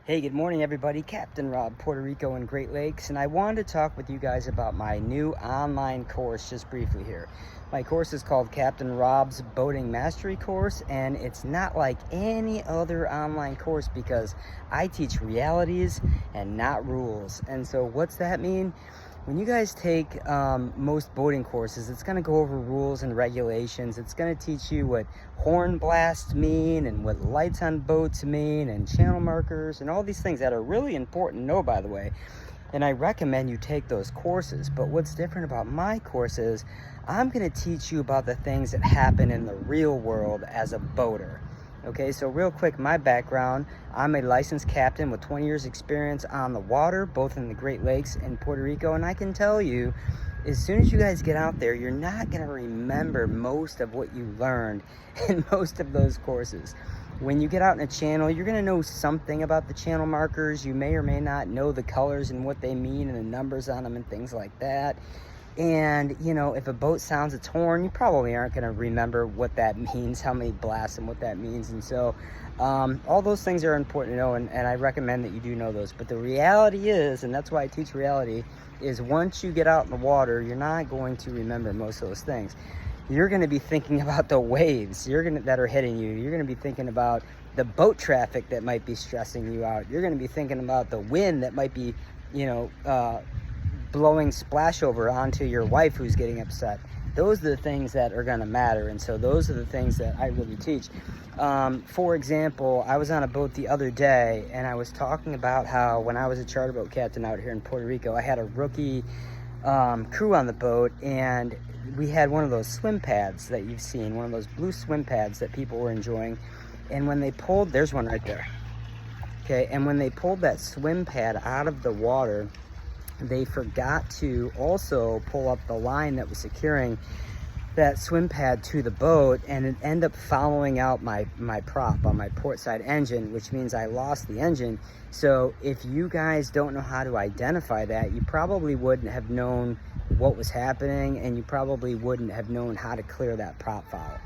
Hey, good morning, everybody. Captain Rob, Puerto Rico and Great Lakes, and I wanted to talk with you guys about my new online course just briefly here. My course is called Captain Rob's Boating Mastery Course, and it's not like any other online course because I teach realities and not rules. And so, what's that mean? When you guys take most boating courses, it's going to go over rules and regulations. It's going to teach you what horn blasts mean and what lights on boats mean and channel markers and all these things that are really important to know, by the way. And I recommend you take those courses. But what's different about my course is I'm going to teach you about the things that happen in the real world as a boater. Okay, so real quick, my background, I'm a licensed captain with 20 years experience on the water, both in the Great Lakes and Puerto Rico. And I can tell you, as soon as you guys get out there, you're not gonna remember most of what you learned in most of those courses. When you get out in a channel, you're gonna know something about the channel markers. You may or may not know the colors and what they mean and the numbers on them and things like that. And, you know, if a boat sounds its horn, you probably aren't going to remember what that means, how many blasts and what that means. And so all those things are important to know, and I recommend that you do know those. But the reality is, and that's why I teach reality, is once you get out in the water, you're not going to remember most of those things. You're going to be thinking about the waves that are hitting you. You're going to be thinking about the boat traffic that might be stressing you out. You're going to be thinking about the wind that might be, blowing splash over onto your wife who's getting upset. Those are the things that are going to matter, and so those are the things that I really teach. For example, I was on a boat the other day, and I was talking about how when I was a charter boat captain out here in Puerto Rico, I had a rookie crew on the boat, and we had one of those swim pads that you've seen, one of those blue swim pads that people were enjoying. And when they pulled, there's one right there. Okay, and when they pulled that swim pad out of the water, they forgot to also pull up the line that was securing that swim pad to the boat, and it ended up following out my prop on my port side engine, which means I lost the engine. So if you guys don't know how to identify that, you probably wouldn't have known what was happening, and you probably wouldn't have known how to clear that prop foul.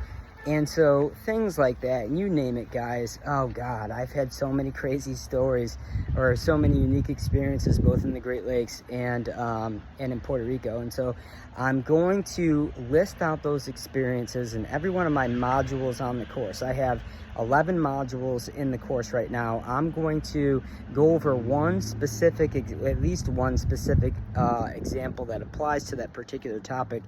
And so things like that, and you name it, guys. Oh God, I've had so many crazy stories or so many unique experiences, both in the Great Lakes and in Puerto Rico. And so I'm going to list out those experiences in every one of my modules on the course. I have 11 modules in the course right now. I'm going to go over at least one specific example that applies to that particular topic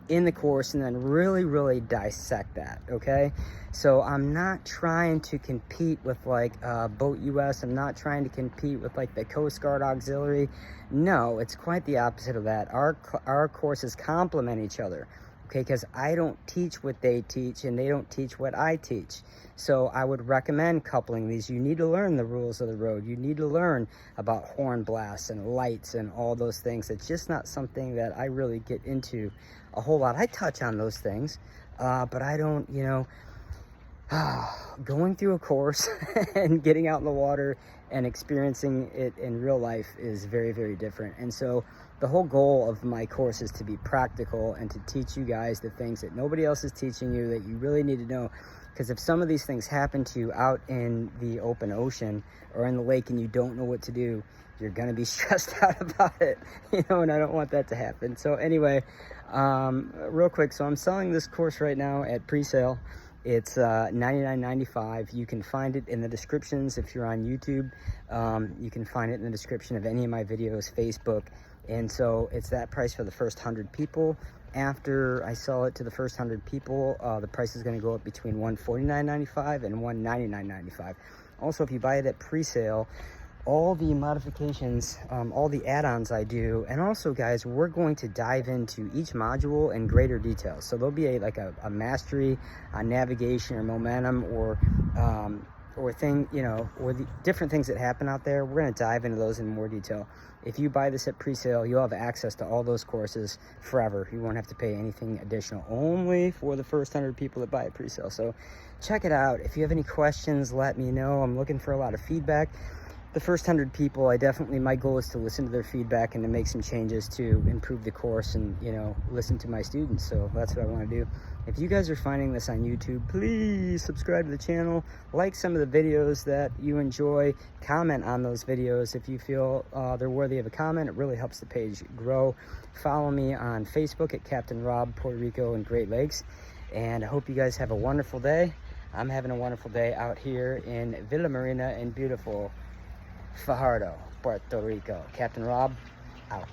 in the course, and then really dissect that. Okay, so I'm not trying to compete with like Boat US. I'm not trying to compete with like the Coast Guard Auxiliary. No, it's quite the opposite of that. Our courses complement each other. Okay, because I don't teach what they teach and they don't teach what I teach. So I would recommend coupling these. You need to learn the rules of the road. You need to learn about horn blasts and lights and all those things. It's just not something that I really get into a whole lot. I touch on those things, but I don't, going through a course and getting out in the water and experiencing it in real life is very different. And so the whole goal of my course is to be practical and to teach you guys the things that nobody else is teaching you that you really need to know. Because if some of these things happen to you out in the open ocean or in the lake and you don't know what to do, you're going to be stressed out about it, and I don't want that to happen. So anyway, real quick, so I'm selling this course right now at pre-sale. It's $99.95. You can find it in the descriptions if you're on YouTube. You can find it in the description of any of my videos, Facebook. And so it's that price for the first 100 people. After I sell it to the first 100 people, the price is going to go up between $149.95 and $199.95. Also, if you buy it at pre-sale, all the modifications, all the add-ons I do, and also, guys, we're going to dive into each module in greater detail. So there'll be a mastery on navigation or momentum or the different things that happen out there. We're going to dive into those in more detail. If you buy this at pre-sale, you'll have access to all those courses forever. You won't have to pay anything additional, only for the first 100 people that buy it pre-sale. So check it out. If you have any questions, let me know. I'm looking for a lot of feedback. the first 100 people, my goal is to listen to their feedback and to make some changes to improve the course and, you know, listen to my students. So that's what I want to do. If you guys are finding this on YouTube, please subscribe to the channel, like some of the videos that you enjoy, comment on those videos if you feel they're worthy of a comment. It really helps the page grow. Follow me on Facebook at Captain Rob Puerto Rico and Great Lakes. And I hope you guys have a wonderful day. I'm having a wonderful day out here in Villa Marina in beautiful Fajardo, Puerto Rico. Captain Rob, out.